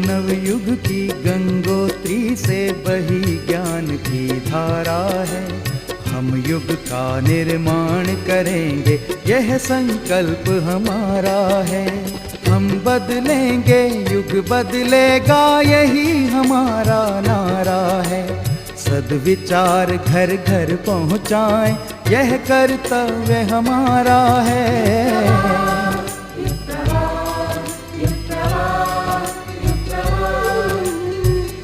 नवयुग की गंगोत्री से बही ज्ञान की धारा है। हम युग का निर्माण करेंगे, यह संकल्प हमारा है। हम बदलेंगे, युग बदलेगा, यही हमारा नारा है। सद्विचार घर घर पहुँचाएं, यह कर्तव्य हमारा है।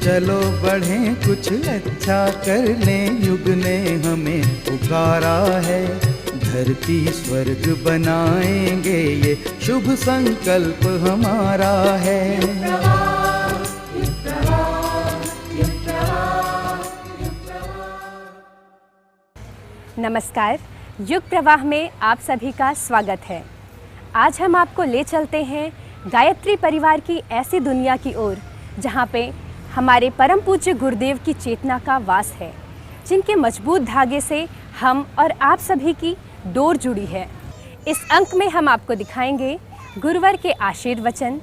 चलो बढ़ें, कुछ अच्छा कर लें, युग ने हमें पुकारा है। धरती स्वर्ग बनाएंगे, ये शुभ संकल्प हमारा है। नमस्कार, युग प्रवाह में आप सभी का स्वागत है। आज हम आपको ले चलते हैं गायत्री परिवार की ऐसी दुनिया की ओर जहाँ पे हमारे परम पूज्य गुरुदेव की चेतना का वास है, जिनके मजबूत धागे से हम और आप सभी की डोर जुड़ी है। इस अंक में हम आपको दिखाएंगे गुरुवर के आशीर्वचन,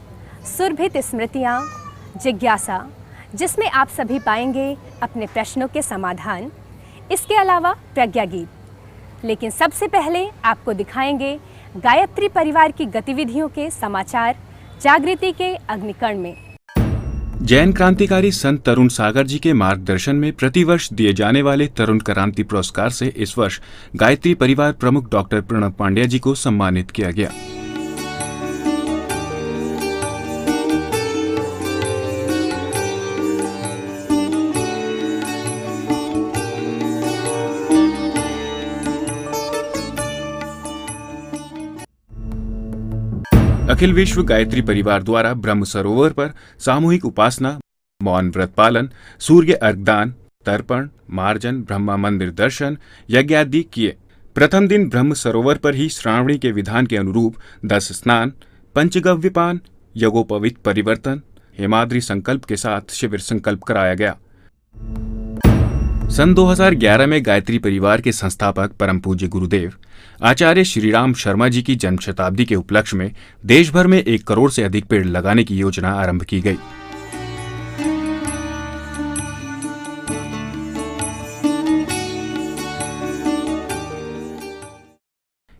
सुरभित स्मृतियाँ, जिज्ञासा, जिसमें आप सभी पाएंगे अपने प्रश्नों के समाधान, इसके अलावा प्रज्ञा गीत। लेकिन सबसे पहले आपको दिखाएंगे गायत्री परिवार की गतिविधियों के समाचार जागृति के अग्निकण में। जैन क्रांतिकारी संत तरुण सागर जी के मार्गदर्शन में प्रतिवर्ष दिए जाने वाले तरुण क्रांति पुरस्कार से इस वर्ष गायत्री परिवार प्रमुख डॉक्टर प्रणव पांड्या जी को सम्मानित किया गया। अखिल विश्व गायत्री परिवार द्वारा ब्रह्म सरोवर पर सामूहिक उपासना, मौन व्रत पालन, सूर्य अर्घदान, तर्पण, मार्जन, ब्रह्मा मंदिर दर्शन, यज्ञ आदि किए। प्रथम दिन ब्रह्म सरोवर पर ही श्रावणी के विधान के अनुरूप 10 स्नान, पंचगव्यपान, यज्ञोपवीत परिवर्तन, हेमाद्री संकल्प के साथ शिविर संकल्प कराया गया। सन 2011 में गायत्री परिवार के संस्थापक परम पूज्य गुरुदेव आचार्य श्रीराम शर्मा जी की जन्म शताब्दी के उपलक्ष्य में देश भर में 1 करोड़ से अधिक पेड़ लगाने की योजना आरंभ की गई।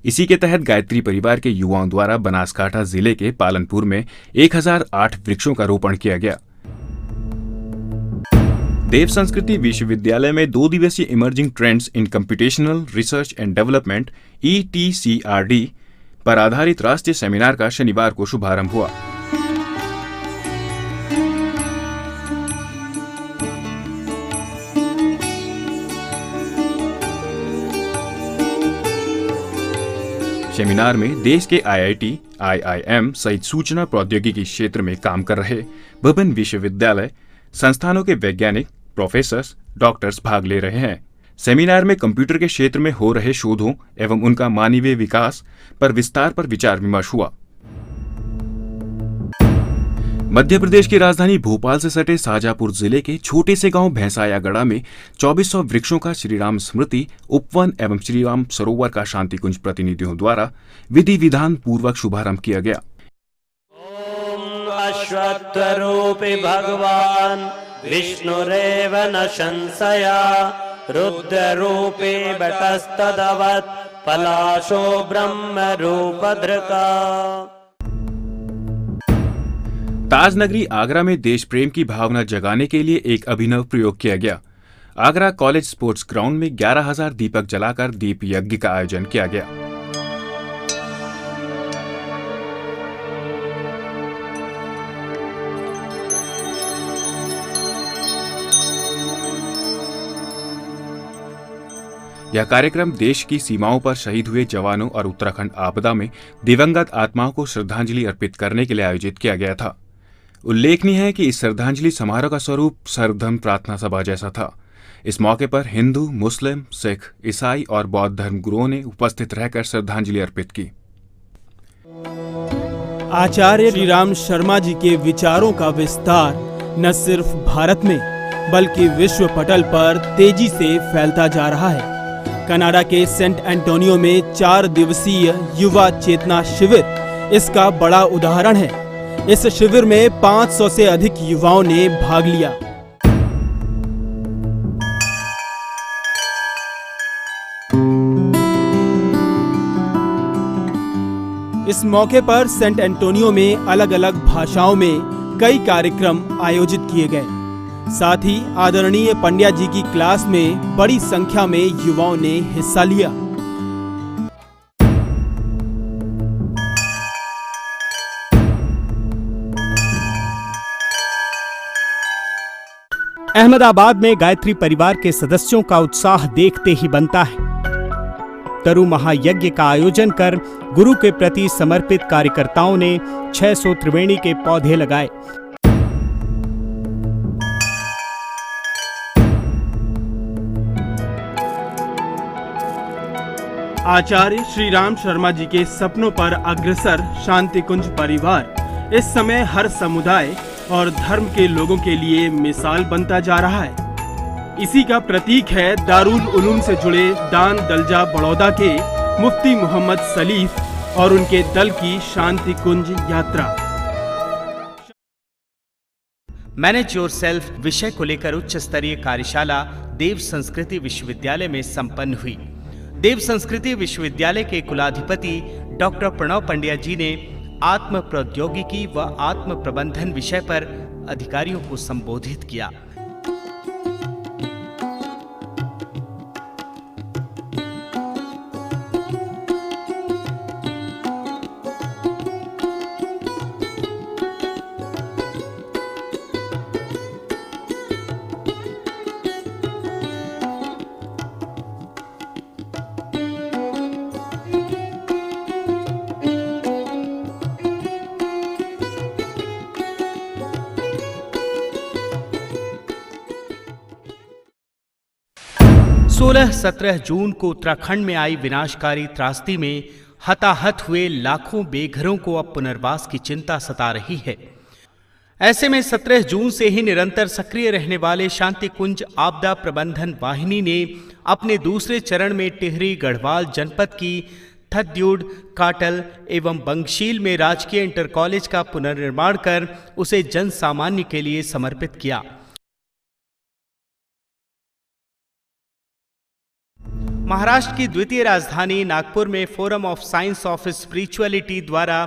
इसी के तहत गायत्री परिवार के युवाओं द्वारा बनासकांठा जिले के पालनपुर में 1008 वृक्षों का रोपण किया गया। देव संस्कृति विश्वविद्यालय में 2 दिवसीय emerging trends in computational research and development ETCRD पर आधारित राष्ट्रीय सेमिनार का शनिवार को शुभारंभ हुआ। सेमिनार में देश के IIT, IIM सहित सूचना प्रौद्योगिकी क्षेत्र में काम कर रहे विभिन्न विश्वविद्यालय संस्थानों के वैज्ञानिक, प्रोफेसर्स, डॉक्टर्स भाग ले रहे हैं। सेमिनार में कंप्यूटर के क्षेत्र में हो रहे शोधों एवं उनका मानवीय विकास पर विस्तार पर विचार विमर्श हुआ। मध्य प्रदेश की राजधानी भोपाल से सटे शाजापुर जिले के छोटे से गांव भैंसायागढ़ा में 2400 वृक्षों का श्रीराम स्मृति उपवन एवं श्रीराम सरोवर का शांति कुंज प्रतिनिधियों द्वारा विधि विधान पूर्वक शुभारंभ किया गया। अश्वत्थरूपी भगवान विष्णुरेव न संशया रुद्ररूपी बटस्तदवत् पलाशो ब्रह्म रूपधृका। ताजनगरी आगरा में देश प्रेम की भावना जगाने के लिए एक अभिनव प्रयोग किया गया। आगरा कॉलेज स्पोर्ट्स ग्राउंड में 11,000 दीपक जलाकर दीप यज्ञ का आयोजन किया गया। यह कार्यक्रम देश की सीमाओं पर शहीद हुए जवानों और उत्तराखंड आपदा में दिवंगत आत्माओं को श्रद्धांजलि अर्पित करने के लिए आयोजित किया गया था। उल्लेखनीय है कि इस श्रद्धांजलि समारोह का स्वरूप सर्वधर्म प्रार्थना सभा जैसा था। इस मौके पर हिंदू, मुस्लिम, सिख, ईसाई और बौद्ध धर्म गुरुओं ने उपस्थित रहकर श्रद्धांजलि अर्पित की। आचार्य श्रीराम शर्मा जी के विचारों का विस्तार न सिर्फ भारत में बल्कि विश्व पटल पर तेजी से फैलता जा रहा है। कनाडा के सेंट एंटोनियो में 4 दिवसीय युवा चेतना शिविर इसका बड़ा उदाहरण है। इस शिविर में 500 से अधिक युवाओं ने भाग लिया। इस मौके पर सेंट एंटोनियो में अलग अलग भाषाओं में कई कार्यक्रम आयोजित किए गए। साथ ही आदरणीय पंड्या जी की क्लास में बड़ी संख्या में युवाओं ने हिस्सा लिया। अहमदाबाद में गायत्री परिवार के सदस्यों का उत्साह देखते ही बनता है। तरु महायज्ञ का आयोजन कर गुरु के प्रति समर्पित कार्यकर्ताओं ने 600 त्रिवेणी के पौधे लगाए। आचार्य श्री राम शर्मा जी के सपनों पर अग्रसर शांति कुंज परिवार इस समय हर समुदाय और धर्म के लोगों के लिए मिसाल बनता जा रहा है। इसी का प्रतीक है दारुल उलूम से जुड़े दान दलजा बड़ौदा के मुफ्ती मोहम्मद सलीफ और उनके दल की शांति कुंज यात्रा। मैनेज योरसेल्फ विषय को लेकर उच्च स्तरीय कार्यशाला देव संस्कृति विश्वविद्यालय में संपन्न हुई। देव संस्कृति विश्वविद्यालय के कुलाधिपति डॉक्टर प्रणव पंड्या जी ने आत्म प्रौद्योगिकी व आत्म प्रबंधन विषय पर अधिकारियों को संबोधित किया। सोलह 17 जून को उत्तराखंड में आई विनाशकारी त्रासदी में हताहत हुए लाखों बेघरों को अब पुनर्वास की चिंता सता रही है। ऐसे में 17 जून से ही निरंतर सक्रिय रहने वाले शांति कुंज आपदा प्रबंधन वाहिनी ने अपने दूसरे चरण में टिहरी गढ़वाल जनपद की थद्यूड, काटल एवं बंगशील में राजकीय इंटर कॉलेज का पुनर्निर्माण कर उसे जन सामान्य के लिए समर्पित किया। महाराष्ट्र की द्वितीय राजधानी नागपुर में forum of science of spirituality द्वारा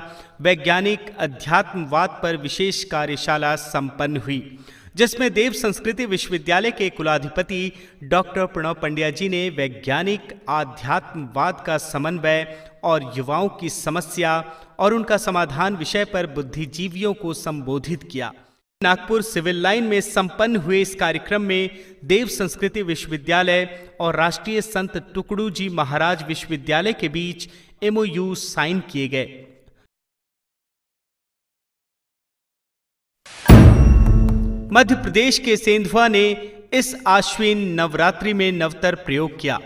वैज्ञानिक अध्यात्मवाद पर विशेष कार्यशाला संपन्न हुई, जिसमें देव संस्कृति विश्वविद्यालय के कुलाधिपति डॉक्टर प्रणव पंड्या जी ने वैज्ञानिक आध्यात्मवाद का समन्वय और युवाओं की समस्या और उनका समाधान विषय पर बुद्धिजीवियों को संबोधित किया। नागपुर सिविल लाइन में संपन्न हुए इस कार्यक्रम में देव संस्कृति विश्वविद्यालय और राष्ट्रीय संत टुकड़ू जी महाराज विश्वविद्यालय के बीच MOU साइन किए गए। मध्य प्रदेश के सेंधवा ने इस आश्विन नवरात्रि में नवतर प्रयोग किया।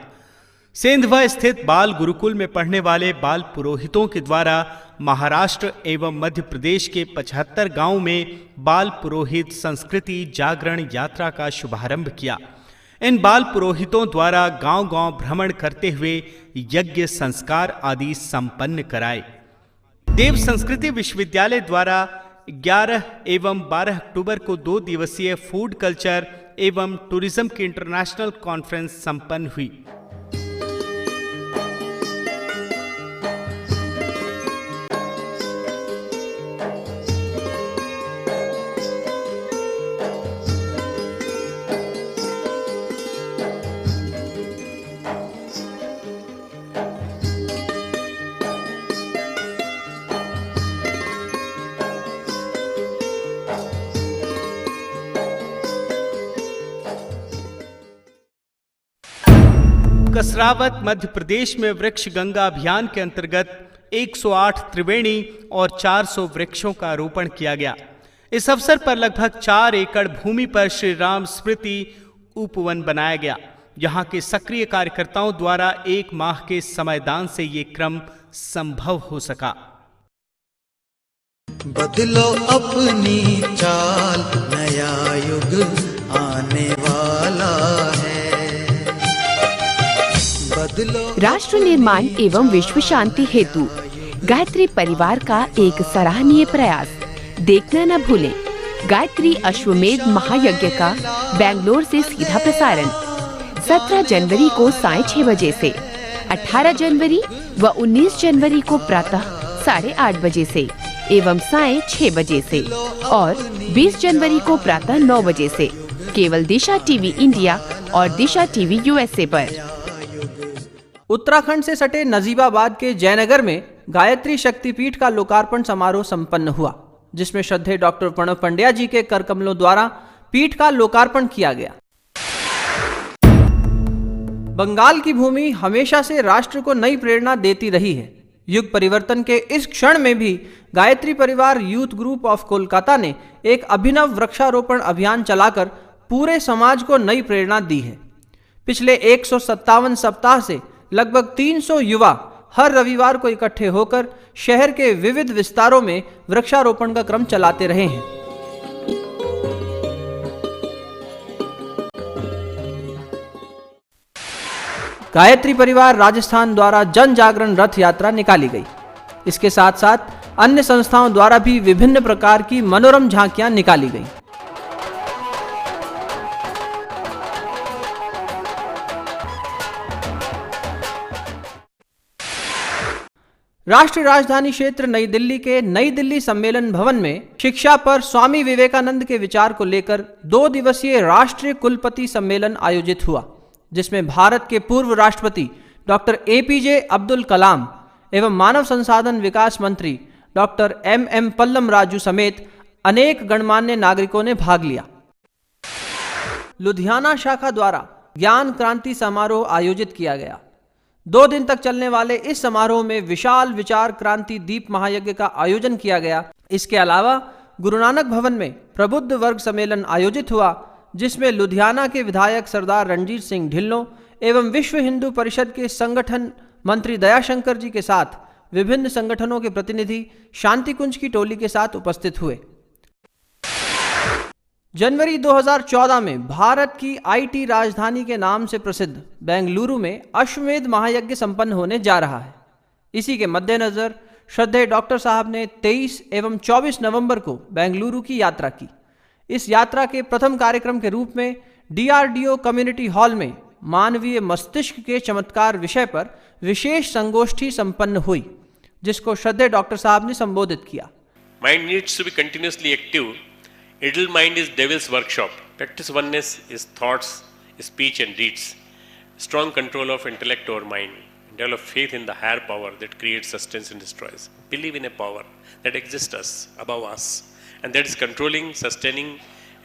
सेंधवा स्थित बाल गुरुकुल में पढ़ने वाले बाल पुरोहितों के द्वारा महाराष्ट्र एवं मध्य प्रदेश के 75 गांवों में बाल पुरोहित संस्कृति जागरण यात्रा का शुभारंभ किया। इन बाल पुरोहितों द्वारा गांव-गांव भ्रमण करते हुए यज्ञ संस्कार आदि संपन्न कराए। देव संस्कृति विश्वविद्यालय द्वारा 11 एवं 12 अक्टूबर को 2 दिवसीय फूड कल्चर एवं टूरिज्म की इंटरनेशनल कॉन्फ्रेंस संपन्न हुई। कसरावत मध्य प्रदेश में वृक्ष गंगा अभियान के अंतर्गत 108 त्रिवेणी और 400 वृक्षों का रोपण किया गया। इस अवसर पर लगभग 4 एकड़ भूमि पर श्री राम स्मृति उपवन बनाया गया। यहाँ के सक्रिय कार्यकर्ताओं द्वारा 1 माह के समयदान से ये क्रम संभव हो सका। बदलो अपनी चाल, नया युग आने वाला है। राष्ट्र निर्माण एवं विश्व शांति हेतु गायत्री परिवार का एक सराहनीय प्रयास देखना न भूलें गायत्री अश्वमेध महायज्ञ का बेंगलोर से सीधा प्रसारण 17 जनवरी को सायं 6 बजे से, 18 जनवरी व 19 जनवरी को प्रातः 8:30 बजे से एवं सायं 6 बजे से और 20 जनवरी को प्रातः 9 बजे से केवल दिशा टीवी इंडिया और दिशा टीवी यूएसए पर। उत्तराखंड से सटे नजीबाबाद के जयनगर में गायत्री शक्तिपीठ का लोकार्पण समारोह संपन्न हुआ, जिसमें श्रद्धेय डॉक्टर प्रणव पंड्या जी के कर कमलों द्वारा पीठ का लोकार्पण किया गया। बंगाल की भूमि हमेशा से राष्ट्र को नई प्रेरणा देती रही है। युग परिवर्तन के इस क्षण में भी गायत्री परिवार यूथ ग्रुप ऑफ कोलकाता ने एक अभिनव वृक्षारोपण अभियान चलाकर पूरे समाज को नई प्रेरणा दी है। पिछले 157 सप्ताह से लगभग 300 युवा हर रविवार को इकट्ठे होकर शहर के विविध विस्तारों में वृक्षारोपण का क्रम चलाते रहे हैं। गायत्री परिवार राजस्थान द्वारा जन जागरण रथ यात्रा निकाली गई। इसके साथ साथ अन्य संस्थाओं द्वारा भी विभिन्न प्रकार की मनोरम झांकियां निकाली गई। राष्ट्रीय राजधानी क्षेत्र नई दिल्ली के नई दिल्ली सम्मेलन भवन में शिक्षा पर स्वामी विवेकानंद के विचार को लेकर 2 दिवसीय राष्ट्रीय कुलपति सम्मेलन आयोजित हुआ, जिसमें भारत के पूर्व राष्ट्रपति डॉक्टर एपीजे अब्दुल कलाम एवं मानव संसाधन विकास मंत्री डॉक्टर एम पल्लम राजू समेत अनेक गणमान्य नागरिकों ने भाग लिया। लुधियाना शाखा द्वारा ज्ञान क्रांति समारोह आयोजित किया गया। 2 दिन तक चलने वाले इस समारोह में विशाल विचार क्रांति दीप महायज्ञ का आयोजन किया गया। इसके अलावा गुरु नानक भवन में प्रबुद्ध वर्ग सम्मेलन आयोजित हुआ, जिसमें लुधियाना के विधायक सरदार रणजीत सिंह ढिल्लों एवं विश्व हिंदू परिषद के संगठन मंत्री दयाशंकर जी के साथ विभिन्न संगठनों के प्रतिनिधि शांति कुंज की टोली के साथ उपस्थित हुए। जनवरी 2014 में भारत की आईटी राजधानी के नाम से प्रसिद्ध बेंगलुरु में अश्वमेध महायज्ञ संपन्न होने जा रहा है। इसी के मद्देनजर श्रद्धेय डॉक्टर साहब ने 23 एवं 24 नवंबर को बेंगलुरु की यात्रा की। इस यात्रा के प्रथम कार्यक्रम के रूप में डीआरडीओ कम्युनिटी हॉल में मानवीय मस्तिष्क के चमत्कार विषय पर विशेष संगोष्ठी संपन्न हुई, जिसको श्रद्धेय डॉक्टर साहब ने संबोधित किया। Mind needs to be continuously active. Idle mind is devil's workshop. Practice oneness is thoughts, speech and deeds. Strong control of intellect over mind. Develop faith in the higher power that creates, sustains and destroys. Believe in a power that exists us, above us, and that is controlling, sustaining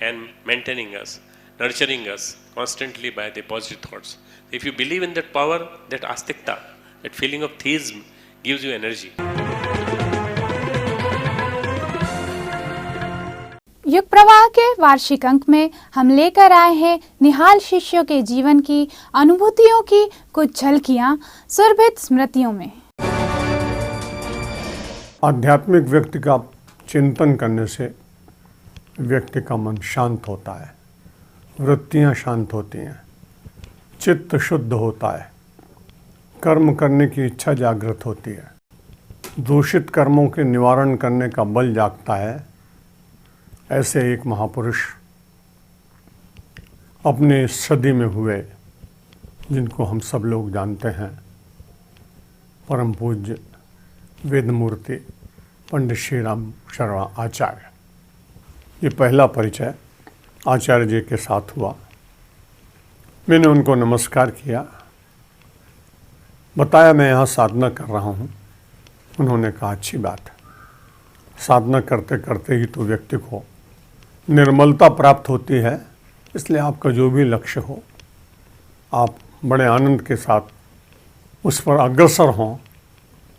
and maintaining us, nurturing us constantly by the positive thoughts. If you believe in that power, that astikta, that feeling of theism gives you energy. युग प्रवाह के वार्षिक अंक में हम लेकर आए हैं निहाल शिष्यों के जीवन की अनुभूतियों की कुछ झलकियां सुरभित स्मृतियों में। आध्यात्मिक व्यक्ति का चिंतन करने से व्यक्ति का मन शांत होता है, वृत्तियां शांत होती हैं, चित्त शुद्ध होता है, कर्म करने की इच्छा जागृत होती है, दूषित कर्मों के निवारण करने का बल जागता है। ऐसे एक महापुरुष अपने सदी में हुए, जिनको हम सब लोग जानते हैं, परम पूज्य वेदमूर्ति पंडित श्री राम शर्मा आचार्य। ये पहला परिचय आचार्य जी के साथ हुआ। मैंने उनको नमस्कार किया, बताया मैं यहाँ साधना कर रहा हूँ। उन्होंने कहा अच्छी बात है, साधना करते करते ही तो व्यक्ति को निर्मलता प्राप्त होती है, इसलिए आपका जो भी लक्ष्य हो आप बड़े आनंद के साथ उस पर अग्रसर हों।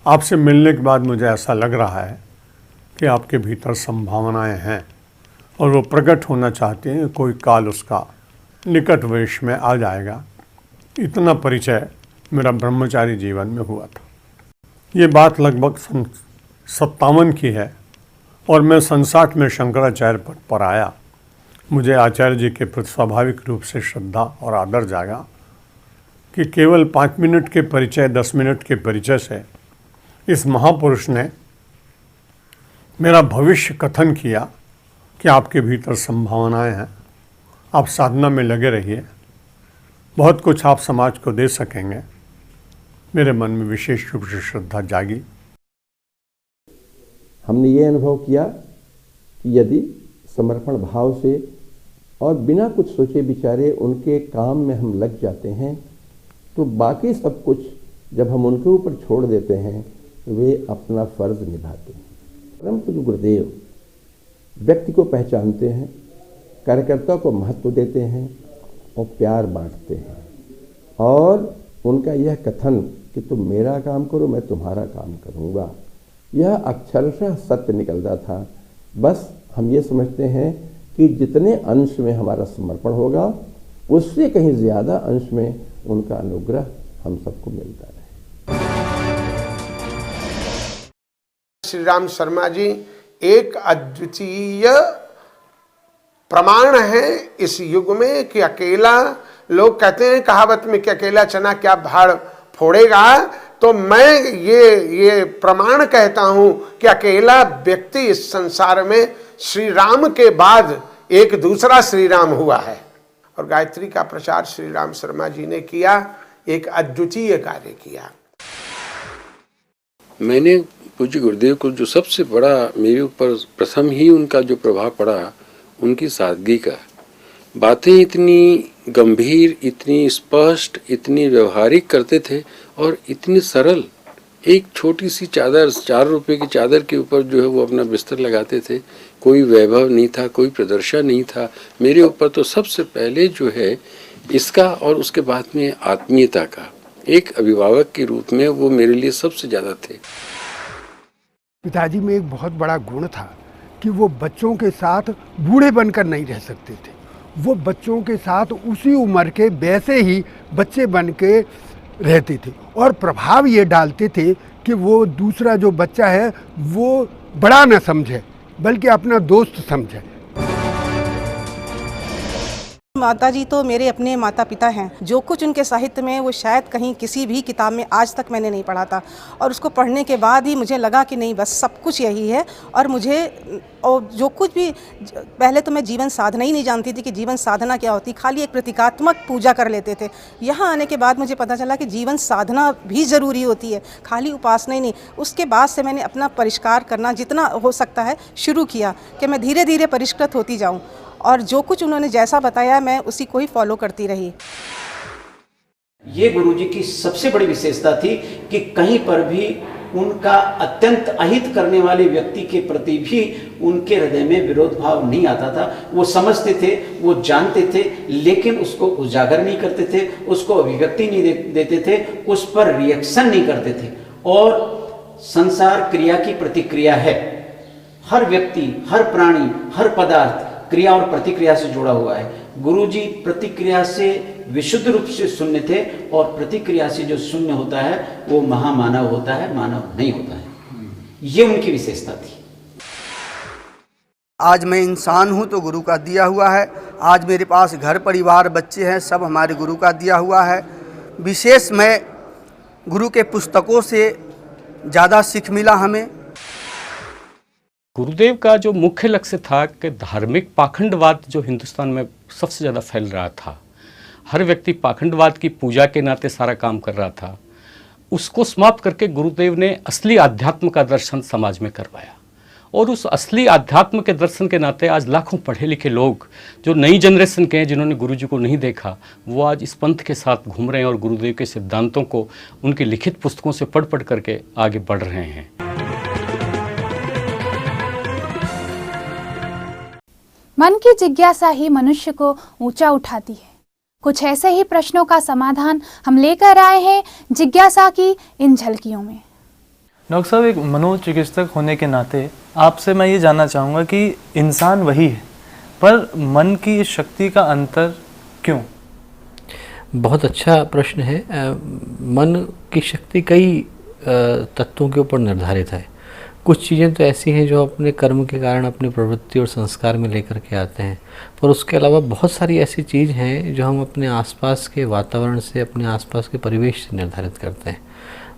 आपसे मिलने के बाद मुझे ऐसा लग रहा है कि आपके भीतर संभावनाएं हैं और वो प्रकट होना चाहते हैं, कोई काल उसका निकट भविष्य में आ जाएगा। इतना परिचय मेरा ब्रह्मचारी जीवन में हुआ था। ये बात लगभग 57 की है और मैं 57 में शंकराचार्य पद पर आया। मुझे आचार्य जी के प्रति स्वाभाविक रूप से श्रद्धा और आदर जागा कि केवल 5 मिनट के परिचय, 10 मिनट के परिचय से इस महापुरुष ने मेरा भविष्य कथन किया कि आपके भीतर संभावनाएं हैं, आप साधना में लगे रहिए, बहुत कुछ आप समाज को दे सकेंगे। मेरे मन में विशेष रूप से श्रद्धा जागी। हमने ये अनुभव किया कि यदि समर्पण भाव से और बिना कुछ सोचे विचारे उनके काम में हम लग जाते हैं तो बाकी सब कुछ जब हम उनके ऊपर छोड़ देते हैं वे अपना फर्ज निभाते हैं। परम पूज्य गुरुदेव व्यक्ति को पहचानते हैं, कार्यकर्ता को महत्व देते हैं और प्यार बांटते हैं। और उनका यह कथन कि तुम मेरा काम करो मैं तुम्हारा काम करूँगा, यह अक्षरशः सत्य निकलता था। बस हम ये समझते हैं कि जितने अंश में हमारा समर्पण होगा उससे कहीं ज़्यादा अंश में उनका अनुग्रह हम सबको मिलता रहे। श्री राम शर्मा जी एक अद्वितीय प्रमाण है इस युग में कि अकेला, लोग कहते हैं कहावत में कि अकेला चना क्या भाड़ फोड़ेगा, तो मैं ये प्रमाण कहता हूं कि अकेला व्यक्ति इस संसार में श्री राम के बाद एक दूसरा श्री राम हुआ है। और गायत्री का प्रचार श्री राम शर्मा जी ने किया, एक अद्वितीय कार्य किया। मैंने पूज्य गुरुदेव को जो सबसे बड़ा मेरे ऊपर प्रथम ही उनका जो प्रभाव पड़ा, उनकी सादगी का। बातें इतनी गंभीर, इतनी स्पष्ट, इतनी व्यवहारिक करते थे और इतनी सरल। एक छोटी सी चादर, 4 रुपए की चादर के ऊपर जो है वो अपना बिस्तर लगाते थे। कोई वैभव नहीं था, कोई प्रदर्शन नहीं था। मेरे ऊपर तो सबसे पहले जो है इसका और उसके बाद में आत्मीयता का, एक अभिभावक के रूप में वो मेरे लिए सबसे ज़्यादा थे। पिताजी में एक बहुत बड़ा गुण था कि वो बच्चों के साथ बूढ़े बनकर नहीं रह सकते थे। वो बच्चों के साथ उसी उम्र के वैसे ही बच्चे बन के रहते थे और प्रभाव ये डालते थे कि वो दूसरा जो बच्चा है वो बड़ा न समझे बल्कि अपना दोस्त समझे। माताजी तो मेरे अपने माता पिता हैं। जो कुछ उनके साहित्य में वो शायद कहीं किसी भी किताब में आज तक मैंने नहीं पढ़ा था, और उसको पढ़ने के बाद ही मुझे लगा कि नहीं बस सब कुछ यही है। और मुझे और जो कुछ भी, पहले तो मैं जीवन साधना ही नहीं जानती थी कि जीवन साधना क्या होती, खाली एक प्रतीकात्मक पूजा कर लेते थे। यहाँ आने के बाद मुझे पता चला कि जीवन साधना भी ज़रूरी होती है, खाली उपासना ही नहीं। उसके बाद से मैंने अपना परिष्कार करना जितना हो सकता है शुरू किया कि मैं धीरे धीरे परिष्कृत होती जाऊँ, और जो कुछ उन्होंने जैसा बताया मैं उसी को ही फॉलो करती रही। ये गुरुजी की सबसे बड़ी विशेषता थी कि कहीं पर भी उनका अत्यंत अहित करने वाले व्यक्ति के प्रति भी उनके हृदय में विरोध भाव नहीं आता था। वो समझते थे, वो जानते थे, लेकिन उसको उजागर नहीं करते थे, उसको अभिव्यक्ति नहीं देते थे, उस पर रिएक्शन नहीं करते थे। और संसार क्रिया की प्रतिक्रिया है। हर व्यक्ति, हर प्राणी, हर पदार्थ क्रिया और प्रतिक्रिया से जुड़ा हुआ है। गुरुजी प्रतिक्रिया से विशुद्ध रूप से शून्य थे, और प्रतिक्रिया से जो शून्य होता है वो महामानव होता है, मानव नहीं होता है। ये उनकी विशेषता थी। आज मैं इंसान हूँ तो गुरु का दिया हुआ है। आज मेरे पास घर परिवार बच्चे हैं, सब हमारे गुरु का दिया हुआ है। विशेष मैं गुरु के पुस्तकों से ज़्यादा सीख मिला हमें। गुरुदेव का जो मुख्य लक्ष्य था कि धार्मिक पाखंडवाद जो हिंदुस्तान में सबसे ज़्यादा फैल रहा था, हर व्यक्ति पाखंडवाद की पूजा के नाते सारा काम कर रहा था, उसको समाप्त करके गुरुदेव ने असली अध्यात्म का दर्शन समाज में करवाया। और उस असली अध्यात्म के दर्शन के नाते आज लाखों पढ़े लिखे लोग जो नई जनरेशन के हैं, जिन्होंने गुरुजी को नहीं देखा, वो आज इस पंथ के साथ घूम रहे हैं और गुरुदेव के सिद्धांतों को उनकी लिखित पुस्तकों से पढ़ पढ़ करके आगे बढ़ रहे हैं। मन की जिज्ञासा ही मनुष्य को ऊंचा उठाती है। कुछ ऐसे ही प्रश्नों का समाधान हम लेकर आए हैं जिज्ञासा की इन झलकियों में। डॉक्टर साहब, एक मनोचिकित्सक होने के नाते आपसे मैं ये जानना चाहूँगा कि इंसान वही है, पर मन की इस शक्ति का अंतर क्यों? बहुत अच्छा प्रश्न है। मन की शक्ति कई तत्वों के ऊपर निर्धारित है। कुछ चीज़ें तो ऐसी हैं जो अपने कर्म के कारण अपनी प्रवृत्ति और संस्कार में लेकर के आते हैं, पर उसके अलावा बहुत सारी ऐसी चीज़ हैं जो हम अपने आसपास के वातावरण से, अपने आसपास के परिवेश से निर्धारित करते हैं।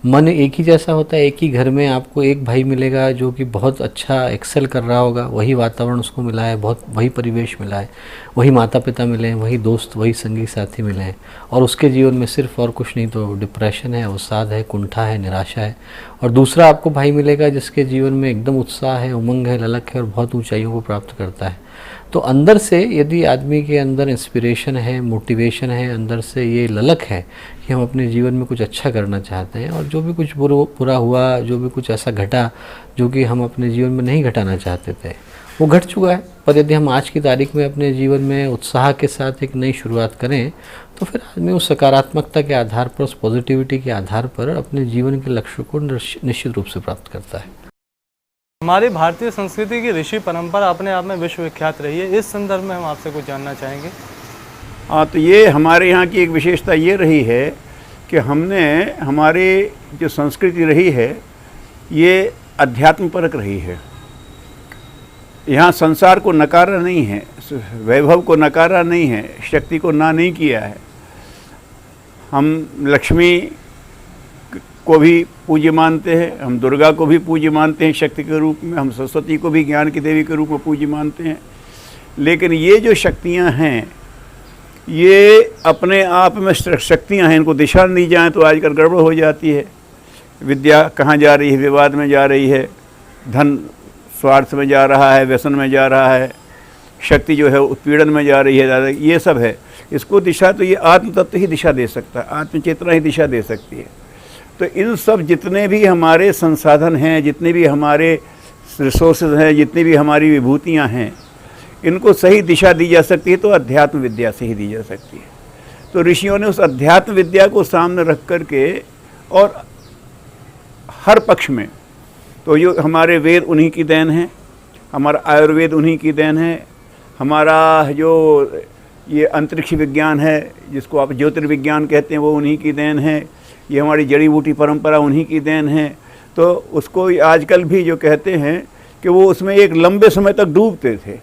मन एक ही जैसा होता है। एक ही घर में आपको एक भाई मिलेगा जो कि बहुत अच्छा एक्सेल कर रहा होगा, वही वातावरण उसको मिला है, बहुत वही परिवेश मिला है, वही माता पिता मिले हैं, वही दोस्त, वही संगी साथी मिले हैं, और उसके जीवन में सिर्फ और कुछ नहीं तो डिप्रेशन है, अवसाद है, कुंठा है, निराशा है। और दूसरा आपको भाई मिलेगा जिसके जीवन में एकदम उत्साह है, उमंग है, ललक है और बहुत ऊंचाइयों को प्राप्त करता है। तो अंदर से यदि आदमी के अंदर इंस्पिरेशन है, मोटिवेशन है, अंदर से ये ललक है कि हम अपने जीवन में कुछ अच्छा करना चाहते हैं, और जो भी कुछ बुरा हुआ, जो भी कुछ ऐसा घटा जो कि हम अपने जीवन में नहीं घटाना चाहते थे, वो घट चुका है। पर यदि हम आज की तारीख में अपने जीवन में उत्साह के साथ एक नई शुरुआत करें तो फिर आदमी उस सकारात्मकता के आधार पर, उस पॉजिटिविटी के आधार पर अपने जीवन के लक्ष्य को निश्चित रूप से प्राप्त करता है। हमारी भारतीय संस्कृति की ऋषि परंपरा अपने आप में विश्वविख्यात रही है। इस संदर्भ में हम आपसे कुछ जानना चाहेंगे। हाँ, तो ये हमारे यहाँ की एक विशेषता ये रही है कि हमने, हमारी जो संस्कृति रही है ये अध्यात्मपरक रही है। यहाँ संसार को नकारा नहीं है, वैभव को नकारा नहीं है, शक्ति को ना नहीं किया है। हम लक्ष्मी को भी पूज्य मानते हैं, हम दुर्गा को भी पूज्य मानते हैं शक्ति के रूप में, हम सरस्वती को भी ज्ञान की देवी के रूप में पूज्य मानते हैं। लेकिन ये जो शक्तियाँ हैं ये अपने आप में शक्तियाँ हैं, इनको दिशा दी जाए तो आजकल गड़बड़ हो जाती है। विद्या कहाँ जा रही है? विवाद में जा रही है, धन स्वार्थ में जा रहा है, व्यसन में जा रहा है, शक्ति जो है उत्पीड़न में जा रही है, ये सब है। इसको दिशा तो ये आत्म तत्व ही दिशा दे सकता है, आत्मचेतना ही दिशा दे सकती है। तो इन सब जितने भी हमारे संसाधन हैं, जितने भी हमारे रिसोर्सेज हैं, जितनी भी हमारी विभूतियाँ हैं, इनको सही दिशा दी जा सकती है तो अध्यात्म विद्या से ही दी जा सकती है। तो ऋषियों ने उस अध्यात्म विद्या को सामने रख कर के, और हर पक्ष में, तो जो हमारे वेद उन्हीं की देन है, हमारा आयुर्वेद उन्हीं की देन है, हमारा जो ये अंतरिक्ष विज्ञान है जिसको आप ज्योतिर्विज्ञान कहते हैं वो उन्हीं की देन है, ये हमारी जड़ी बूटी परंपरा उन्हीं की देन है। तो उसको आजकल भी जो कहते हैं कि वो उसमें एक लंबे समय तक डूबते थे,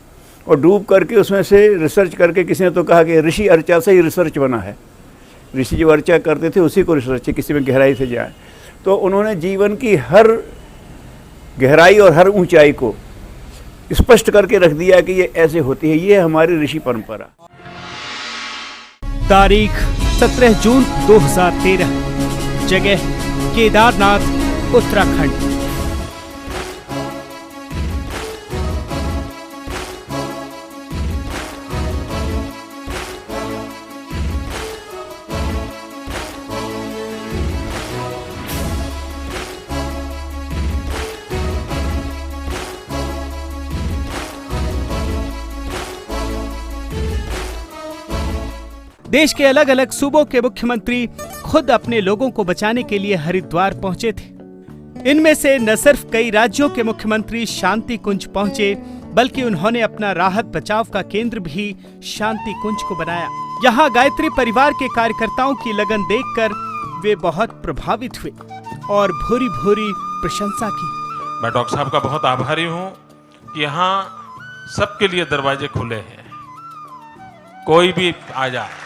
और डूब करके उसमें से रिसर्च करके किसी ने तो कहा कि ऋषि अर्चा से ही रिसर्च बना है। ऋषि जो अर्चा करते थे उसी को रिसर्च है, किसी में गहराई से जाए। तो उन्होंने जीवन की हर गहराई और हर ऊंचाई को स्पष्ट करके रख दिया कि ये ऐसे होती है। ये हमारी ऋषि परंपरा। तारीख 17 जून 2013, जगह केदारनाथ, उत्तराखंड। देश के अलग अलग सूबों के मुख्यमंत्री खुद अपने लोगों को बचाने के लिए हरिद्वार पहुंचे थे। इनमें से न सिर्फ कई राज्यों के मुख्यमंत्री शांति कुंज पहुंचे, बल्कि उन्होंने अपना राहत बचाव का केंद्र भी शांति कुंज को बनाया। यहाँ गायत्री परिवार के कार्यकर्ताओं की लगन देखकर वे बहुत प्रभावित हुए और भूरी भूरी प्रशंसा की। मैं डॉक्टर साहब का बहुत आभारी हूँ कि यहाँ सबके लिए दरवाजे खुले हैं, कोई भी आ जाए।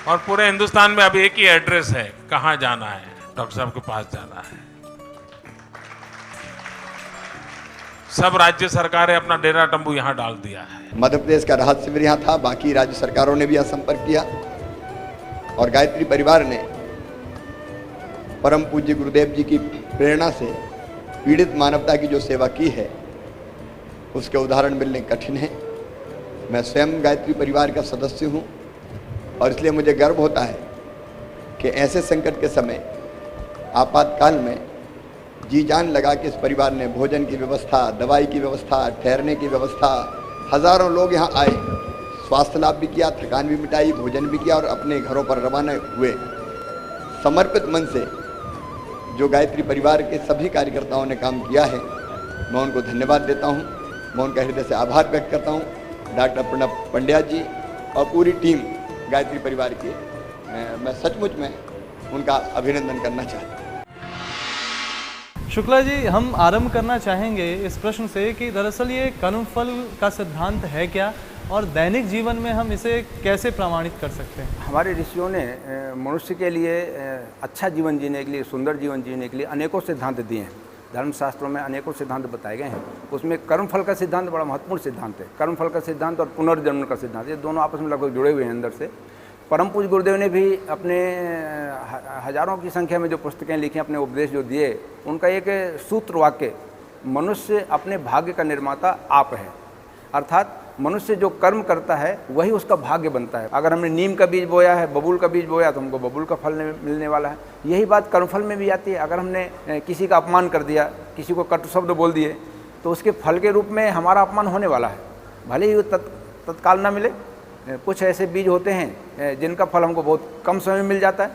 और पूरे हिंदुस्तान में अब एक ही एड्रेस है, कहाँ जाना है, डॉक्टर साहब के पास जाना है। सब राज्य सरकारें अपना डेरा तंबू यहाँ डाल दिया है। मध्य प्रदेश का राहत शिविर यहाँ था, बाकी राज्य सरकारों ने भी यहाँ संपर्क किया, और गायत्री परिवार ने परम पूज्य गुरुदेव जी की प्रेरणा से पीड़ित मानवता की जो सेवा की है उसके उदाहरण मिलने कठिन है। मैं स्वयं गायत्री परिवार का सदस्य हूँ, और इसलिए मुझे गर्व होता है कि ऐसे संकट के समय, आपातकाल में जी जान लगा के इस परिवार ने भोजन की व्यवस्था, दवाई की व्यवस्था, ठहरने की व्यवस्था, हज़ारों लोग यहाँ आए, स्वास्थ्य लाभ भी किया, थकान भी मिटाई, भोजन भी किया और अपने घरों पर रवाना हुए। समर्पित मन से जो गायत्री परिवार के सभी कार्यकर्ताओं ने काम किया है, मैं उनको धन्यवाद देता हूँ, मैं उनका हृदय से आभार व्यक्त करता हूँ। डॉक्टर प्रणब पंड्या जी और पूरी टीम गायत्री परिवार की मैं सचमुच में उनका अभिनंदन करना चाहता हूँ। शुक्ला जी, हम आरंभ करना चाहेंगे इस प्रश्न से कि दरअसल ये कर्मफल का सिद्धांत है क्या, और दैनिक जीवन में हम इसे कैसे प्रमाणित कर सकते हैं? हमारे ऋषियों ने मनुष्य के लिए अच्छा जीवन जीने के लिए, सुंदर जीवन जीने के लिए अनेकों सिद्धांत दिए हैं। धर्मशास्त्रों में अनेकों सिद्धांत बताए गए हैं। उसमें कर्मफल का सिद्धांत बड़ा महत्वपूर्ण सिद्धांत है। कर्मफल का सिद्धांत और पुनर्जन्म का सिद्धांत, ये दोनों आपस में लगभग जुड़े हुए हैं अंदर से। परम पूज्य गुरुदेव ने भी अपने हजारों की संख्या में जो पुस्तकें लिखी, अपने उपदेश जो दिए, उनका एक सूत्र वाक्य, मनुष्य अपने भाग्य का निर्माता आप है। अर्थात मनुष्य जो कर्म करता है वही उसका भाग्य बनता है। अगर हमने नीम का बीज बोया है, बबूल का बीज बोया, तो हमको बबूल का फल मिलने वाला है। यही बात कर्मफल में भी आती है। अगर हमने किसी का अपमान कर दिया, किसी को कटु शब्द बोल दिए, तो उसके फल के रूप में हमारा अपमान होने वाला है। भले ही तत्काल ना मिले। कुछ ऐसे बीज होते हैं जिनका फल हमको बहुत कम समय में मिल जाता है,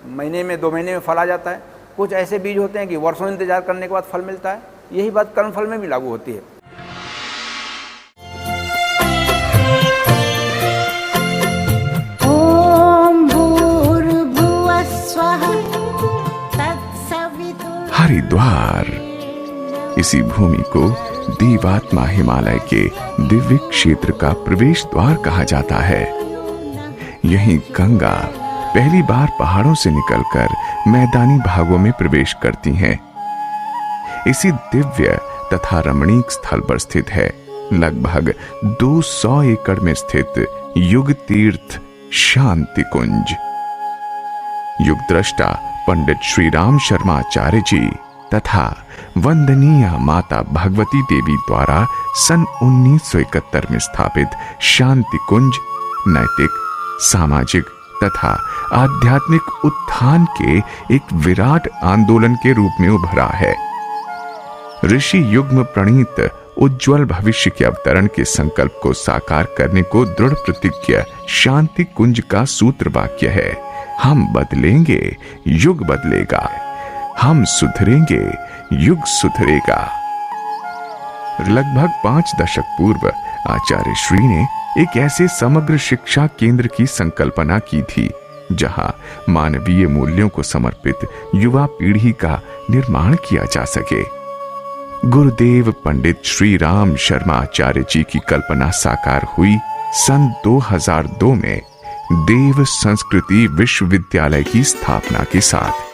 महीने में 2 महीने में फल आ जाता है। कुछ ऐसे बीज होते हैं कि वर्षों इंतजार करने के बाद फल मिलता है। यही बात कर्मफल में भी लागू होती है। हरिद्वार, इसी भूमि को देवात्मा हिमालय के दिव्य क्षेत्र का प्रवेश द्वार कहा जाता है। यहीं गंगा पहली बार पहाड़ों से निकलकर मैदानी भागों में प्रवेश करती हैं। इसी दिव्य तथा रमणीक स्थल पर स्थित है लगभग 200 एकड़ में स्थित युग तीर्थ शांति कुंज। युग दृष्टा पंडित श्री राम शर्मा आचार्य जी तथा वंदनीय माता भगवती देवी द्वारा सन 1971 में स्थापित शांति कुंज नैतिक, सामाजिक तथा आध्यात्मिक उत्थान के एक विराट आंदोलन के रूप में उभरा है। ऋषि युग्म प्रणीत उज्जवल भविष्य के अवतरण के संकल्प को साकार करने को दृढ़ प्रतिज्ञ शांति कुंज का सूत्र वाक्य है। हम बदलेंगे, युग बदलेगा। हम सुधरेंगे, युग सुधरेगा। लगभग 5 दशक पूर्व आचार्य श्री ने एक ऐसे समग्र शिक्षा केंद्र की संकल्पना की थी जहां मानवीय मूल्यों को समर्पित युवा पीढ़ी का निर्माण किया जा सके। गुरुदेव पंडित श्री राम शर्मा आचार्य जी की कल्पना साकार हुई सन 2002 में देव संस्कृति विश्वविद्यालय की स्थापना के साथ।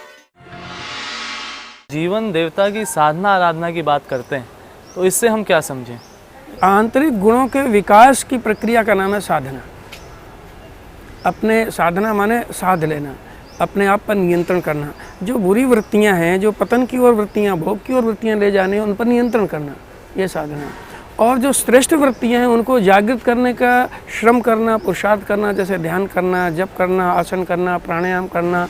जीवन देवता की साधना आराधना की बात करते हैं तो इससे हम क्या समझें? आंतरिक गुणों के विकास की प्रक्रिया का नाम है साधना। अपने साधना माने साध लेना, अपने आप पर नियंत्रण करना। जो बुरी वृत्तियां हैं, जो पतन की ओर वृत्तियां, भोग की ओर वृत्तियां ले जाने, उन पर नियंत्रण करना, ये साधना। और जो श्रेष्ठ वृत्तियां हैं उनको जागृत करने का श्रम करना, पुरुषार्थ करना, जैसे ध्यान करना, जप करना, आसन करना, प्राणायाम करना,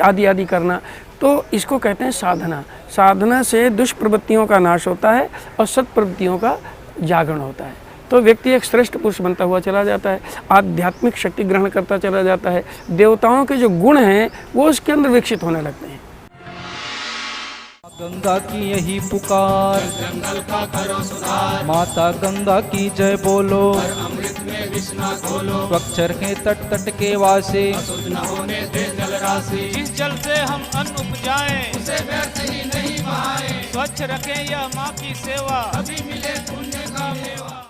आदि आदि करना, तो इसको कहते हैं साधना। साधना से दुष्प्रवृत्तियों का नाश होता है और सत्प्रवृत्तियों का जागरण होता है। तो व्यक्ति एक श्रेष्ठ पुरुष बनता हुआ चला जाता है, आध्यात्मिक शक्ति ग्रहण करता चला जाता है। देवताओं के जो गुण हैं वो उसके अंदर विकसित होने लगते हैं। गंगा की यही पुकार, जंगल का करो सुधार। माता गंगा की जय बोलो, अमृत में विस्ना खोलो। स्वच्छ के तट तट के वासे, अशुद्ध न होने दे जल राशि। जिस जल से हम अन्न उपजाएं, उसे व्यर्थ ही नहीं बहाएं। स्वच्छ रखें यह माँ की सेवा, अभी मिले पुण्य का मेवा।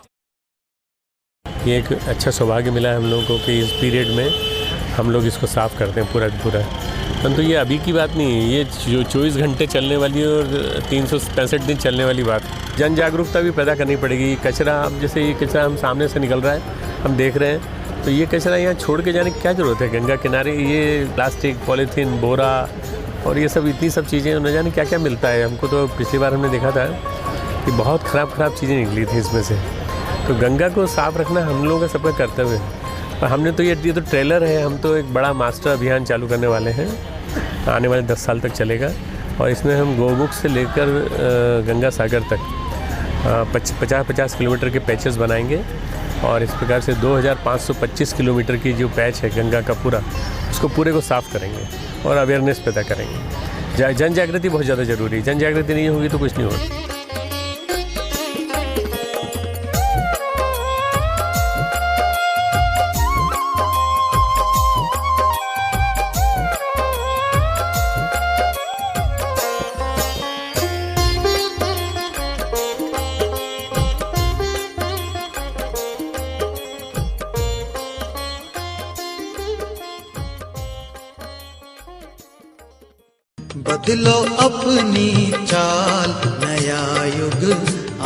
ये एक अच्छा सौभाग्य मिला है हम लोगों को कि इस पीरियड में हम लोग इसको साफ़ करते हैं पूरा पूरा। परंतु ये अभी की बात नहीं है, ये जो 24 घंटे चलने वाली और 365 दिन चलने वाली बात। जन जागरूकता भी पैदा करनी पड़ेगी। कचरा, अब जैसे ये कचरा हम सामने से निकल रहा है, हम देख रहे हैं, तो ये कचरा यहाँ छोड़ के जाने की क्या ज़रूरत है? गंगा किनारे ये प्लास्टिक, पॉलीथीन, बोरा और ये सब इतनी सब चीज़ें न जाने क्या क्या मिलता है। हमको तो पिछली बार हमने देखा था कि बहुत ख़राब चीज़ें निकली थी इसमें से। तो गंगा को साफ़ रखना हम लोगों का सबका कर्तव्य है। और हमने तो ये तो ट्रेलर है, हम तो एक बड़ा मास्टर अभियान चालू करने वाले हैं, आने वाले 10 साल तक चलेगा। और इसमें हम गोमुख से लेकर गंगा सागर तक 50 किलोमीटर के पैचेस बनाएंगे और इस प्रकार से 2525 किलोमीटर की जो पैच है गंगा का पूरा, उसको पूरे को साफ़ करेंगे और अवेयरनेस पैदा करेंगे। जन जागृति बहुत ज़्यादा ज़रूरी है। जन जागृति नहीं होगी तो कुछ नहीं होगा। बदलो अपनी चाल, नया युग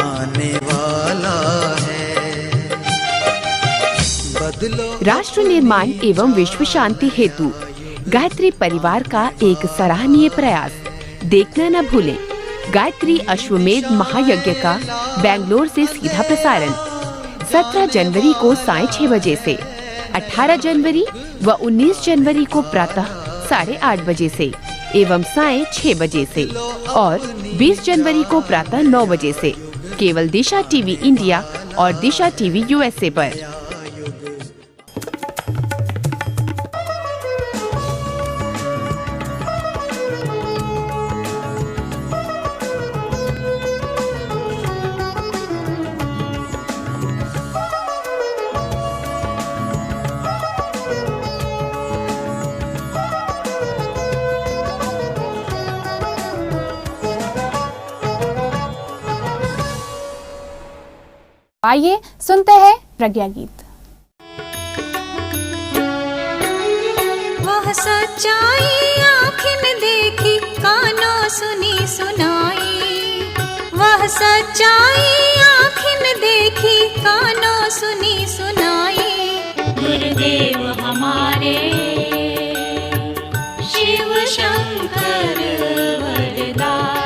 आने वाला है। बदलो। राष्ट्र निर्माण एवं विश्व शांति हेतु गायत्री परिवार का एक सराहनीय प्रयास। देखना न भूलें, गायत्री अश्वमेध महायज्ञ का बेंगलोर से सीधा प्रसारण 17 जनवरी को साय 6 बजे से, 18 जनवरी व 19 जनवरी को प्रातः 8:30 बजे से एवं साय 6 बजे से और 20 जनवरी को प्रातः 9 बजे से केवल दिशा टीवी इंडिया और दिशा टीवी यूएसए पर। आइए सुनते हैं प्रज्ञा गीत। वह सच्चाई आँखें में देखी, कानों सुनी सुनाई। वह सच्चाई आँखें में देखी, कानों सुनी सुनाई। गुरुदेव हमारे शिव शंकर वरदाई।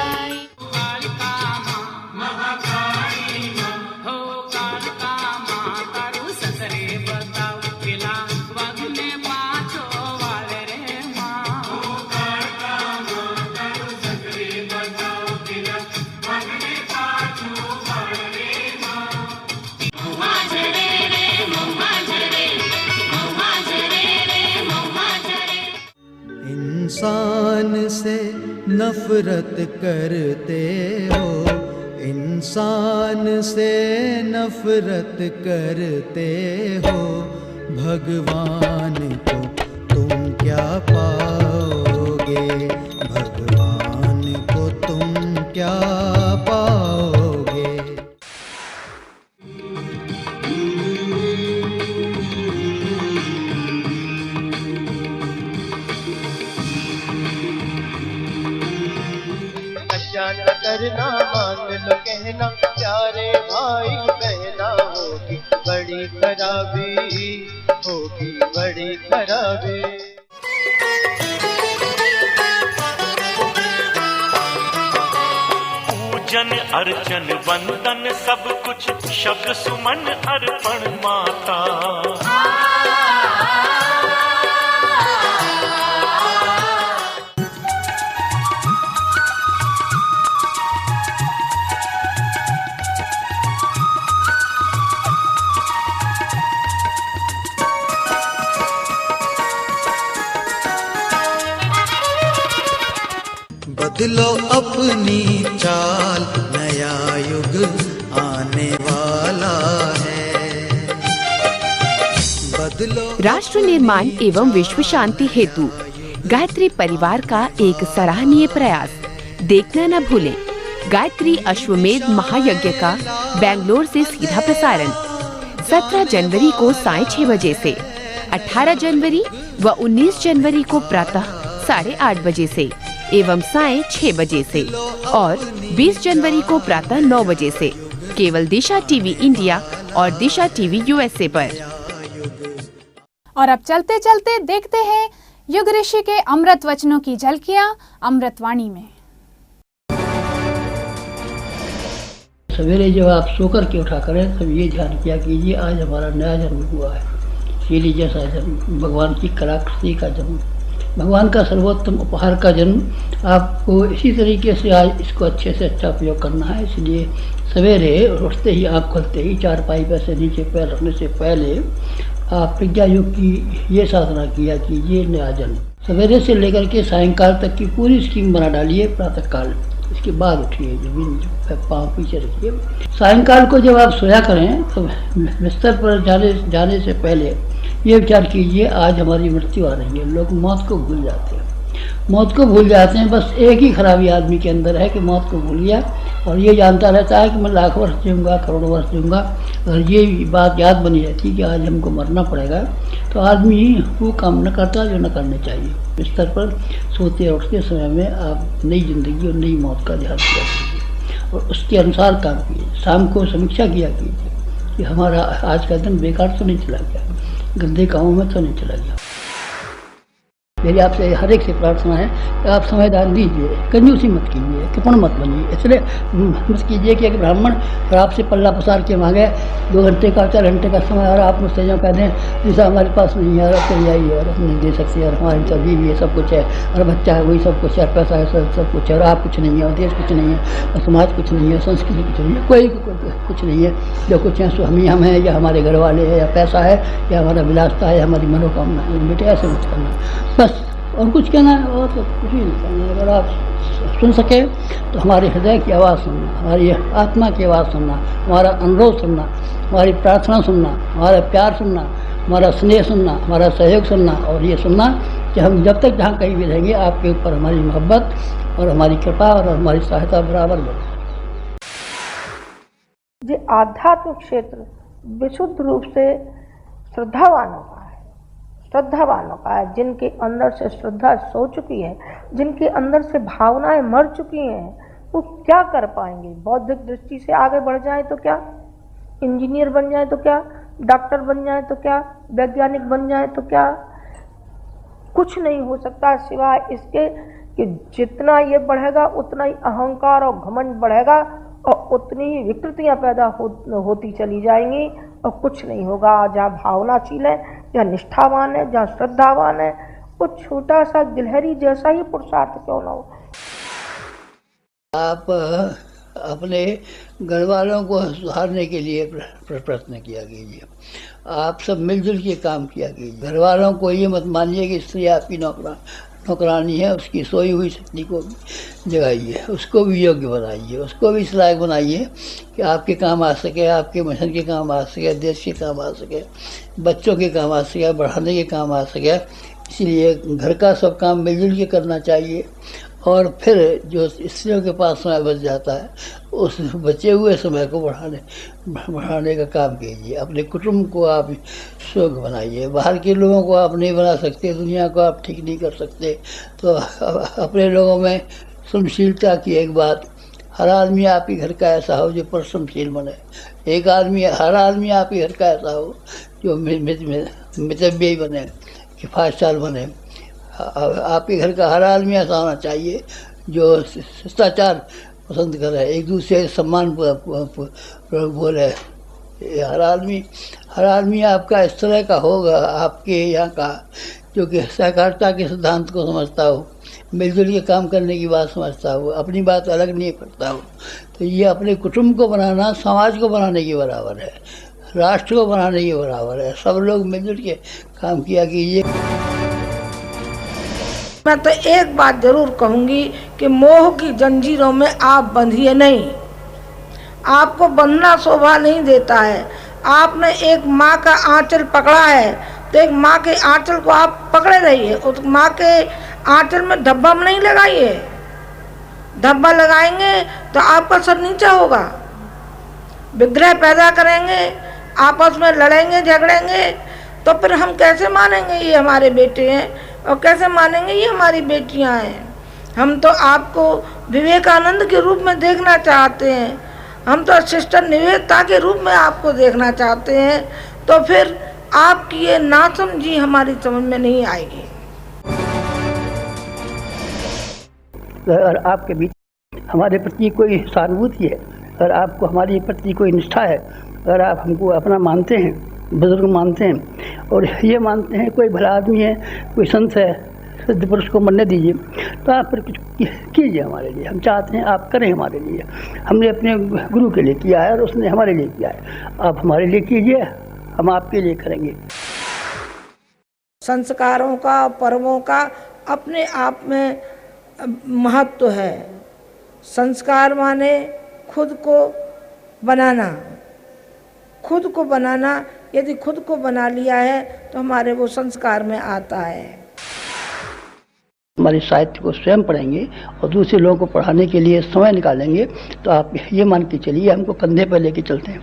इंसान से नफरत करते हो, इंसान से नफरत करते हो, भगवान को तुम क्या पाओगे, भगवान को तुम क्या पाओगे। न करना, मान लो कहना, प्यारे भाई बहना, होगी बड़ी खराबी, होगी बड़ी खराबी। पूजन अर्चन वंदन सब कुछ, शब्द सुमन अर्पण माता। बदलो अपनी चाल, नया युग आने वाला है। बदलो। राष्ट्र निर्माण एवं विश्व शांति हेतु गायत्री परिवार का एक सराहनीय प्रयास। देखना न भूलें, गायत्री अश्वमेध महायज्ञ का बेंगलोर से सीधा प्रसारण 17 जनवरी को साय 6 बजे से, 18 जनवरी व 19 जनवरी को प्रातः 8:30 बजे से एवं साय 6 बजे से और 20 जनवरी को प्रातः 9 बजे से केवल दिशा टीवी इंडिया और दिशा टीवी यूएसए पर। और अब चलते चलते देखते हैं युग ऋषि के अमृत वचनों की झलकियां अमृतवाणी में। सवेरे जब आप सोकर के उठा करें तब ये ध्यान किया कीजिए आज हमारा नया जन्म हुआ है, शीली जैसा जन्म, भगवान की कलाकृति का जन्म, भगवान का सर्वोत्तम उपहार का जन्म। आपको इसी तरीके से आज इसको अच्छे से अच्छा उपयोग करना है। इसलिए सवेरे उठते ही, आँख खुलते ही, चारपाई पर से नीचे पैर रखने से पहले आप प्रज्ञा योग की ये साधना किया कीजिए, नया जन्म। सवेरे से लेकर के सायंकाल तक की पूरी स्कीम बना डालिए। प्रातःकाल इसके बाद उठिए, जमीन पाँव पीछे रखिए। सायंकाल को जब आप सोया करें तो बिस्तर पर जाने से पहले ये विचार कीजिए आज हमारी मृत्यु आ रही है। लोग मौत को भूल जाते हैं, मौत को भूल जाते हैं। बस एक ही खराबी आदमी के अंदर है कि मौत को भूल गया, और ये जानता रहता है कि मैं लाख वर्ष जीऊँगा, करोड़ वर्ष जीऊँगा। अगर ये बात याद बनी रहती कि आज हमको मरना पड़ेगा, तो आदमी वो काम न करता जो न करने चाहिए। बिस्तर पर सोते और उठते समय में आप नई जिंदगी और नई मौत का ध्यान किया कीजिए और उसके अनुसार काम कीजिए। शाम को समीक्षा किया कीजिए कि हमारा आज का दिन बेकार तो नहीं चला गया, गंदे कामों में तो नहीं चला गया। मेरी आपसे हर एक से प्रार्थना है कि आप समय दान दीजिए, कंजूसी मत कीजिए, कृपण मत बनिए। इसलिए मत कीजिए कि एक ब्राह्मण और आपसे पल्ला पसार के मांगे 2 घंटे का 4 घंटे का समय और आप मुझसे जो कह दें जैसा हमारे पास नहीं है, और चल जाइए और हम नहीं दे सकते, और हमारी तो बीवी है, सब कुछ है, और बच्चा है, वही सब कुछ है, पैसा है, सब कुछ है, और आप कुछ नहीं है, और देश कुछ नहीं है, और समाज कुछ नहीं है, संस्कृति कुछ नहीं है, कोई कुछ नहीं है। जो कुछ है सो हम हैं, या हमारे घर वाले हैं, या पैसा है, या हमारा विलासता है, हमारी मनोकामना है। बेटे ऐसे मत करना, बस और कुछ कहना है और तो कुछ ही नहीं कहना है। अगर आप सुन सके तो हमारे हृदय की आवाज़ सुनना, हमारी आत्मा की आवाज़ सुनना, हमारा अनुरोध सुनना, हमारी प्रार्थना सुनना, हमारा प्यार सुनना, हमारा स्नेह सुनना, हमारा सहयोग सुनना, और ये सुनना कि हम जब तक जहाँ कहीं भी रहेंगे आपके ऊपर हमारी मोहब्बत और हमारी कृपा और हमारी सहायता बराबर बने। ये आध्यात्मिक क्षेत्र विशुद्ध रूप से श्रद्धावानों का है, श्रद्धावानों का है, जिनके अंदर से श्रद्धा सो चुकी है, जिनके अंदर से भावनाएं मर चुकी हैं, वो क्या कर पाएंगे? बौद्धिक दृष्टि से आगे बढ़ जाए तो क्या, इंजीनियर बन जाए तो क्या, डॉक्टर बन जाए तो क्या, वैज्ञानिक बन जाए तो क्या, कुछ नहीं हो सकता सिवाय इसके कि जितना ये बढ़ेगा उतना ही अहंकार और घमंड बढ़ेगा और उतनी ही विकृतियाँ पैदा होती चली जाएंगी और कुछ नहीं होगा। जहाँ भावनाशील है, जहाँ निष्ठावान है, जहाँ श्रद्धावान है, वो छोटा सा गिलहरी जैसा ही पुरुषार्थ क्यों ना हो। आप अपने घर वालों को सुधारने के लिए प्रयत्न किया कीजिए। आप सब मिलजुल के काम किया कीजिए। घर वालों को ये मत मानिए कि स्त्री आपकी नौकरानी है, उसकी सोई हुई शक्ति को जगाइए, उसको भी योग्य बनाइए, उसको भी इस लायक बनाइए कि आपके काम आ सके, आपके मिशन के काम आ सके, देश के काम आ सके, बच्चों के काम आ सके, बढ़ाने के काम आ सके। इसलिए घर का सब काम मिलजुल के करना चाहिए और फिर जो स्त्रियों के पास समय बच जाता है उस बचे हुए समय को बढ़ाने का काम कीजिए। अपने कुटुंब को आप सुख बनाइए। बाहर के लोगों को आप नहीं बना सकते, दुनिया को आप ठीक नहीं कर सकते, तो अपने लोगों में सुनशीलता की एक बात, हर आदमी आपके घर का ऐसा हो जो परिश्रमशील बने। हर आदमी आपके घर का ऐसा हो जो मितव्ययी बने, किफायतशाल बने। आपके घर का हर आदमी ऐसा होना चाहिए जो शिष्टाचार पसंद करे, एक दूसरे से सम्मान बोले। हर आदमी आपका इस तरह का होगा, आपके यहाँ का जो कि सहकारिता के सिद्धांत को समझता हो, मिलजुल के काम करने की बात समझता हो, अपनी बात अलग नहीं करता हो। तो ये अपने कुटुंब को बनाना समाज को बनाने के बराबर है, राष्ट्र को बनाने के बराबर है। सब लोग मिलजुल के काम किया कीजिए। मैं तो एक बात जरूर कहूँगी कि मोह की जंजीरों में आप बंधिए नहीं। आपको बंधना शोभा नहीं देता है। आपने एक माँ का आंचल पकड़ा है तो एक माँ के आंचल को आप पकड़े रहिए। उस माँ के आंचल में धब्बा नहीं लगाइए। धब्बा लगाएंगे तो आपका सर नीचा होगा। विग्रह पैदा करेंगे, आपस में लड़ेंगे झगड़ेंगे, तो फिर हम कैसे मानेंगे ये हमारे बेटे हैं और कैसे मानेंगे ये हमारी बेटियां हैं। हम तो आपको विवेकानंद के रूप में देखना चाहते हैं, हम तो सिस्टर निवेदिता के रूप में आपको देखना चाहते हैं। तो फिर आपकी ये नासमझी हमारी समझ में नहीं आएगी। अगर आपके बीच हमारे प्रति कोई सहानुभूति है, अगर आपको हमारे प्रति कोई निष्ठा है, अगर आप हमको अपना मानते हैं, बुजुर्ग मानते हैं और ये मानते हैं कोई भला आदमी है, कोई संत है, सिद्ध पुरुष को मरने दीजिए, तो आप फिर कुछ कीजिए हमारे लिए। हम चाहते हैं आप करें हमारे लिए। हमने अपने गुरु के लिए किया है और उसने हमारे लिए किया है। आप हमारे लिए कीजिए, हम आपके लिए करेंगे। संस्कारों का, पर्वों का अपने आप में महत्व है। संस्कार माने खुद को बनाना। खुद को बनाना, यदि खुद को बना लिया है तो हमारे वो संस्कार में आता है। हमारे साहित्य को स्वयं पढ़ेंगे और दूसरे लोगों को पढ़ाने के लिए समय निकालेंगे, तो आप ये मान के चलिए हमको कंधे पर लेके चलते हैं,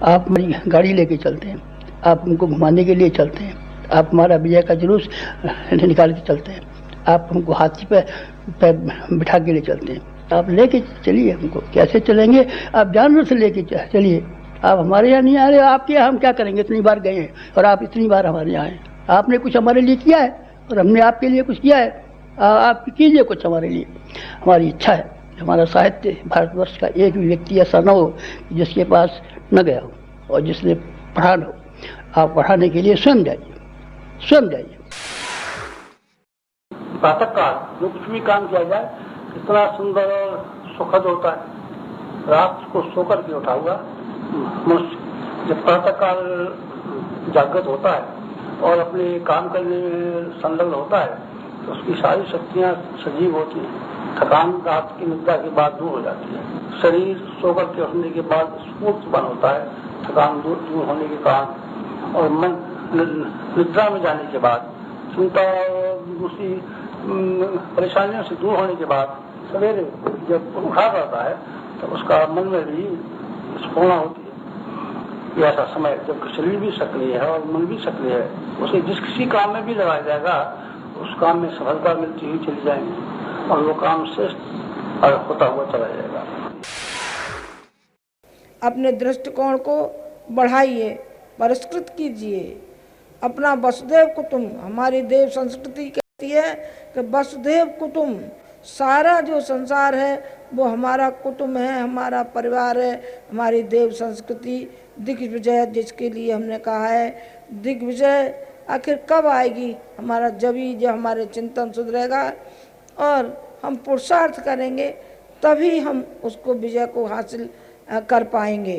आप हमारी गाड़ी लेके चलते हैं, आप हमको घुमाने के लिए चलते हैं, आप हमारा विजय का जुलूस निकाल के चलते हैं, आप हमको हाथी पे बिठा के ले चलते हैं, आप लेके चलिए हमको। कैसे चलेंगे? आप जानवर से लेके चलिए। आप हमारे यहाँ नहीं आ रहे, आपके यहाँ हम क्या करेंगे? इतनी बार गए हैं और आप इतनी बार हमारे यहाँ आए। आपने कुछ हमारे लिए किया है और हमने आपके लिए कुछ किया है, आप कीजिए कुछ हमारे लिए। हमारी इच्छा है हमारा साहित्य भारतवर्ष का एक भी व्यक्ति ऐसा न हो जिसके पास न गया हो और जिसने पढ़ा न हो। आप पढ़ाने के लिए स्वयं जाइए, स्वयं जाइए। प्रातः काल जो कुछ भी काम किया जाए इतना सुंदर और सुखद होता है। रात को सोकर के उठा हुआ मनुष्य जब प्रातः काल जागृत होता है और अपने काम करने में संलग्न होता है तो उसकी सारी शक्तियाँ सजीव होती हैं। थकान रात की निद्रा के बाद दूर हो जाती है। शरीर सोकर के उठने के बाद स्फूर्त बन होता है थकान दूर होने के कारण, और मन निद्रा में जाने के बाद चिंता और दूसरी परेशानियों से दूर होने के बाद सवेरे जब उठा करता है तो उसका मन में भी स्फूर्णा होती है। ऐसा समय जब शरीर भी सक्रिय है और मन भी सक्रिय है, उसे जिस किसी काम में भी लगाया जाएगा उस काम में सफलता मिलती हुई चली जाएगी और वो काम श्रेष्ठ होता हुआ चला जाएगा। अपने दृष्टिकोण को बढ़ाइए, परिष्कृत कीजिए। अपना वसुदेव कुटुंब, हमारी देव संस्कृति कहती है कि वसुदेव कुटुंब, सारा जो संसार है वो हमारा कुटुंब है, हमारा परिवार है, हमारी देव संस्कृति। दिग्विजय जिसके लिए हमने कहा है, दिग्विजय आखिर कब आएगी? हमारा जब हमारे चिंतन सुधरेगा और हम पुरुषार्थ करेंगे तभी हम उसको विजय को हासिल कर पाएंगे।